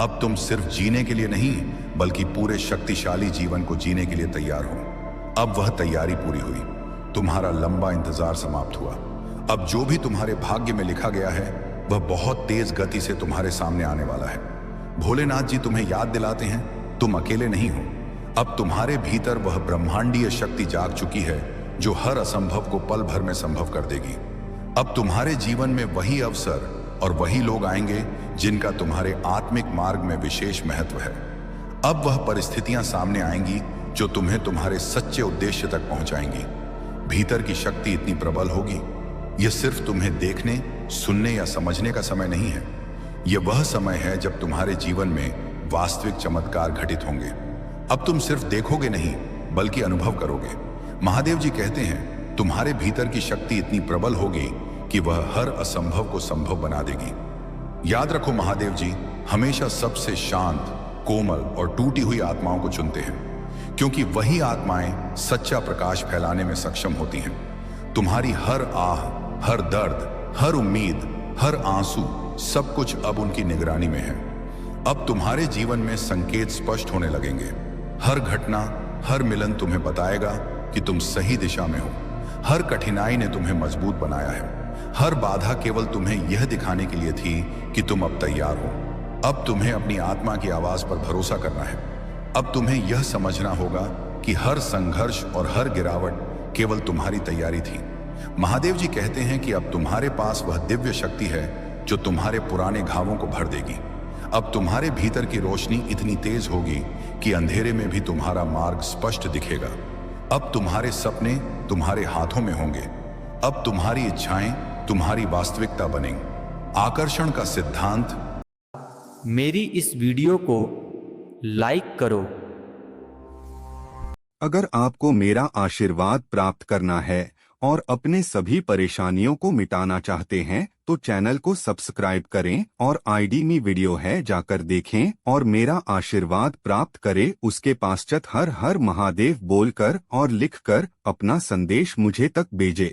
अब तुम सिर्फ जीने के लिए नहीं बल्कि पूरे शक्तिशाली जीवन को जीने के लिए तैयार हो। अब वह तैयारी पूरी हुई, तुम्हारा लंबा इंतजार समाप्त हुआ। अब जो भी तुम्हारे भाग्य में लिखा गया है वह बहुत तेज गति से तुम्हारे सामने आने वाला है। भोलेनाथ जी तुम्हें याद दिलाते हैं तुम अकेले नहीं हो। अब तुम्हारे भीतर वह ब्रह्मांडीय शक्ति जाग चुकी है जो हर असंभव को पल भर में संभव कर देगी। अब तुम्हारे जीवन में वही अवसर और वही लोग आएंगे जिनका तुम्हारे आत्मिक मार्ग में विशेष महत्व है। अब वह परिस्थितियां सामने आएंगी जो तुम्हें तुम्हारे सच्चे उद्देश्य तक पहुंचाएंगी। भीतर की शक्ति इतनी प्रबल होगी, यह सिर्फ तुम्हें देखने, सुनने या समझने का समय नहीं है। यह वह समय है जब तुम्हारे जीवन में वास्तविक चमत्कार घटित होंगे। अब तुम सिर्फ देखोगे नहीं बल्कि अनुभव करोगे। महादेव जी कहते हैं तुम्हारे भीतर की शक्ति इतनी प्रबल होगी कि वह हर असंभव को संभव बना देगी। याद रखो, महादेव जी हमेशा सबसे शांत, कोमल और टूटी हुई आत्माओं को चुनते हैं, क्योंकि वही आत्माएं सच्चा प्रकाश फैलाने में सक्षम होती हैं। तुम्हारी हर आह, हर दर्द, हर उम्मीद, हर आंसू, सब कुछ अब उनकी निगरानी में है। अब तुम्हारे जीवन में संकेत स्पष्ट होने लगेंगे। हर घटना, हर मिलन तुम्हें बताएगा कि तुम सही दिशा में हो। हर कठिनाई ने तुम्हें मजबूत बनाया है। हर बाधा केवल तुम्हें यह दिखाने के लिए थी कि तुम अब तैयार हो। अब तुम्हें अपनी आत्मा की आवाज पर भरोसा करना है। अब तुम्हें यह समझना होगा कि हर संघर्ष और हर गिरावट केवल तुम्हारी तैयारी थी। महादेव जी कहते हैं कि अब तुम्हारे पास वह दिव्य शक्ति है जो तुम्हारे पुराने घावों को भर देगी। अब तुम्हारे भीतर की रोशनी इतनी तेज होगी कि अंधेरे में भी तुम्हारा मार्ग स्पष्ट दिखेगा। अब तुम्हारे सपने तुम्हारे हाथों में होंगे। अब तुम्हारी इच्छाएं तुम्हारी वास्तविकता बनेंगी। आकर्षण का सिद्धांत। मेरी इस वीडियो को लाइक करो। अगर आपको मेरा आशीर्वाद प्राप्त करना है और अपने सभी परेशानियों को मिटाना चाहते हैं तो चैनल को सब्सक्राइब करें और आईडी में वीडियो है जाकर देखें और मेरा आशीर्वाद प्राप्त करें। उसके पाश्चात हर हर महादेव बोलकर और लिखकर अपना संदेश मुझे तक भेजें।